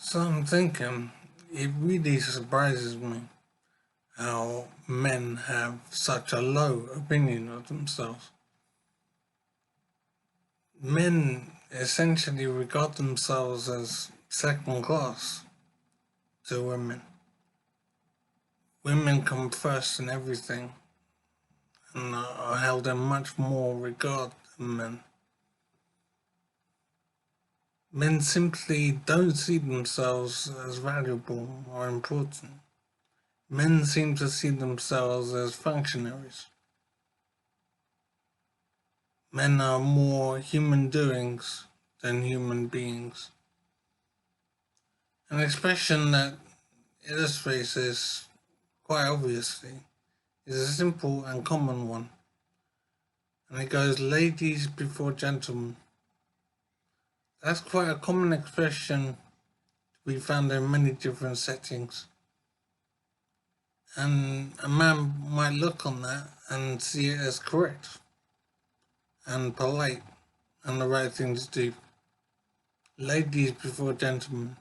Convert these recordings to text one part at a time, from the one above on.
So I'm thinking, it really surprises me how men have such a low opinion of themselves. Men essentially regard themselves as second class to women. Women come first in everything and are held in much more regard than men. Men simply don't see themselves as valuable or important. Men seem to see themselves as functionaries. Men are more human doings than human beings. An expression that illustrates this quite obviously is a simple and common one, and it goes ladies before gentlemen. That's quite a common expression to be found in many different settings, and a man might look on that and see it as correct and polite and the right thing to do. Ladies before gentlemen.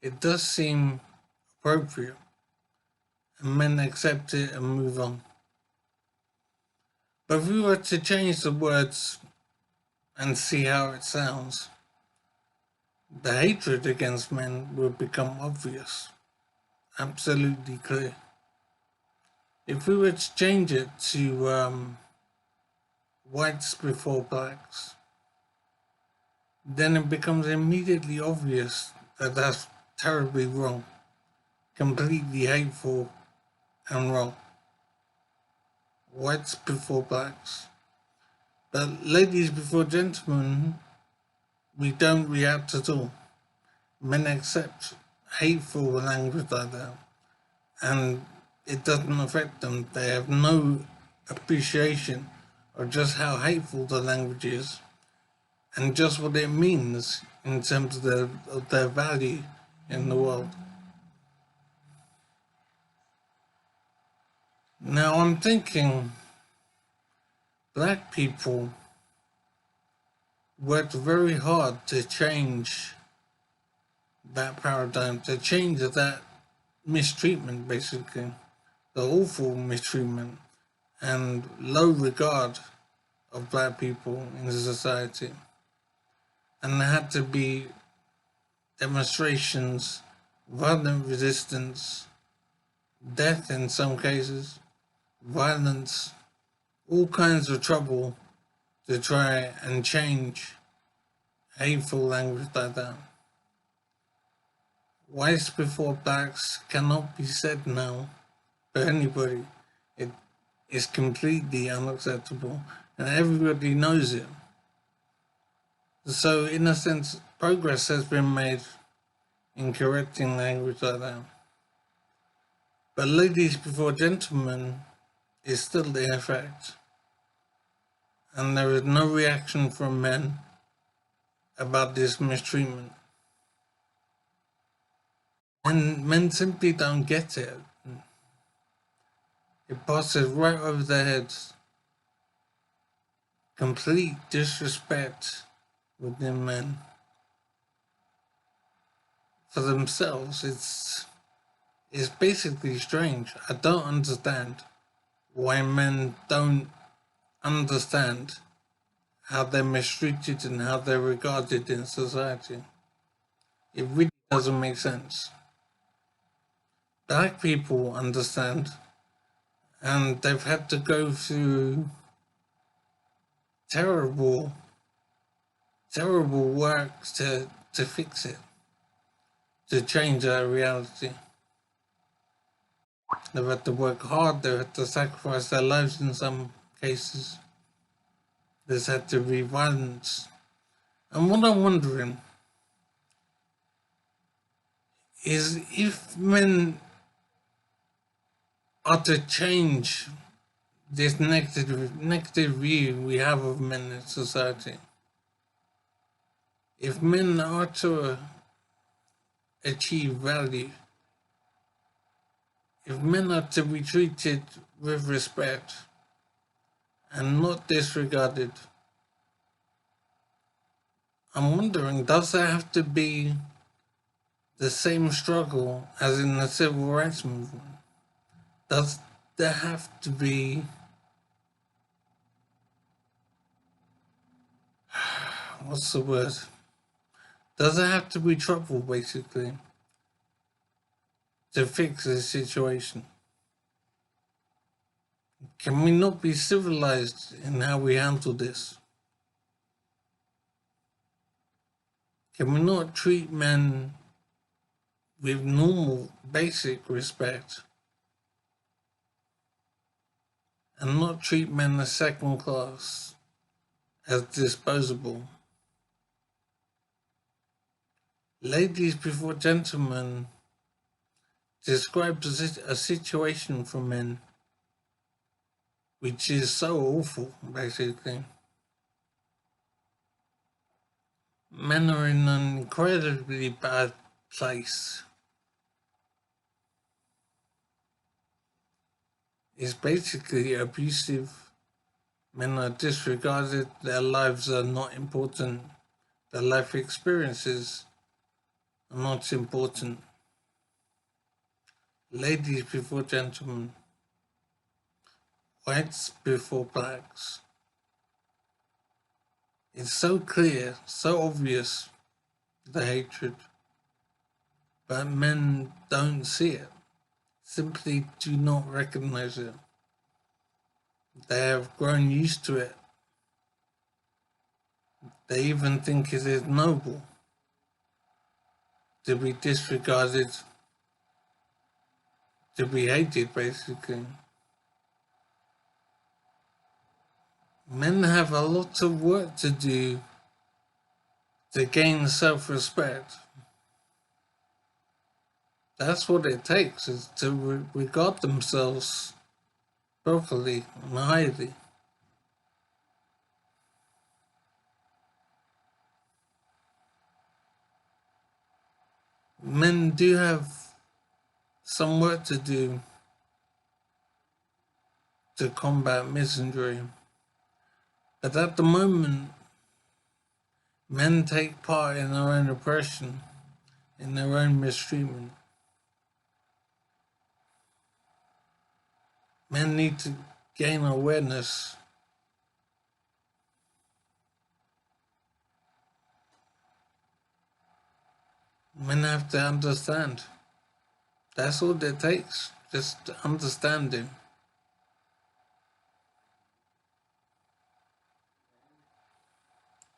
It does seem appropriate, and men accept it and move on. But if we were to change the words and see how it sounds, the hatred against men would become obvious, absolutely clear. If we were to change it to whites before blacks, then it becomes immediately obvious that that's terribly wrong, completely hateful and wrong. Whites before blacks. But ladies before gentlemen, we don't react at all. Men accept hateful language like that, and it doesn't affect them. They have no appreciation of just how hateful the language is and just what it means in terms of their value in the world. Now I'm thinking black people worked very hard to change that paradigm, to change that mistreatment, basically, the awful mistreatment and low regard of black people in society. And there had to be demonstrations, violent resistance, death in some cases, violence, all kinds of trouble to try and change hateful language like that. Whites before blacks cannot be said now for anybody. It is completely unacceptable and everybody knows it. So in a sense, progress has been made in correcting language like that. But ladies before gentlemen is still in effect. And there is no reaction from men about this mistreatment. And men simply don't get it. It passes right over their heads. Complete disrespect within men. For themselves, it's basically strange. I don't understand why men don't understand how they're mistreated and how they're regarded in society. It really doesn't make sense. Black people understand, and they've had to go through terrible, terrible work to fix it, to change our reality. They've had to work hard, they've had to sacrifice their lives in some cases. There's had to be violence. And what I'm wondering is if men are to change this negative view we have of men in society, if men are to achieve value, if men are to be treated with respect and not disregarded, I'm wondering, does there have to be the same struggle as in the civil rights movement? Does there have to be, what's the word? Does there have to be trouble, basically, to fix this situation? Can we not be civilized in how we handle this? Can we not treat men with normal, basic respect and not treat men as second class, as disposable? Ladies before gentlemen describes a situation for men which is so awful, basically. Men are in an incredibly bad place. It's basically abusive. Men are disregarded, their lives are not important, their life experiences are not important. Ladies before gentlemen, whites before blacks. It's so clear, so obvious, the hatred, but men don't see it, simply do not recognize it. They have grown used to it. They even think it is noble to be disregarded, to be hated, basically. Men have a lot of work to do to gain self-respect. That's what it takes, is to regard themselves properly and highly. Men do have some work to do to combat misandry, but at the moment, men take part in their own oppression, in their own mistreatment. Men need to gain awareness. Men have to understand. That's all it takes, just understanding.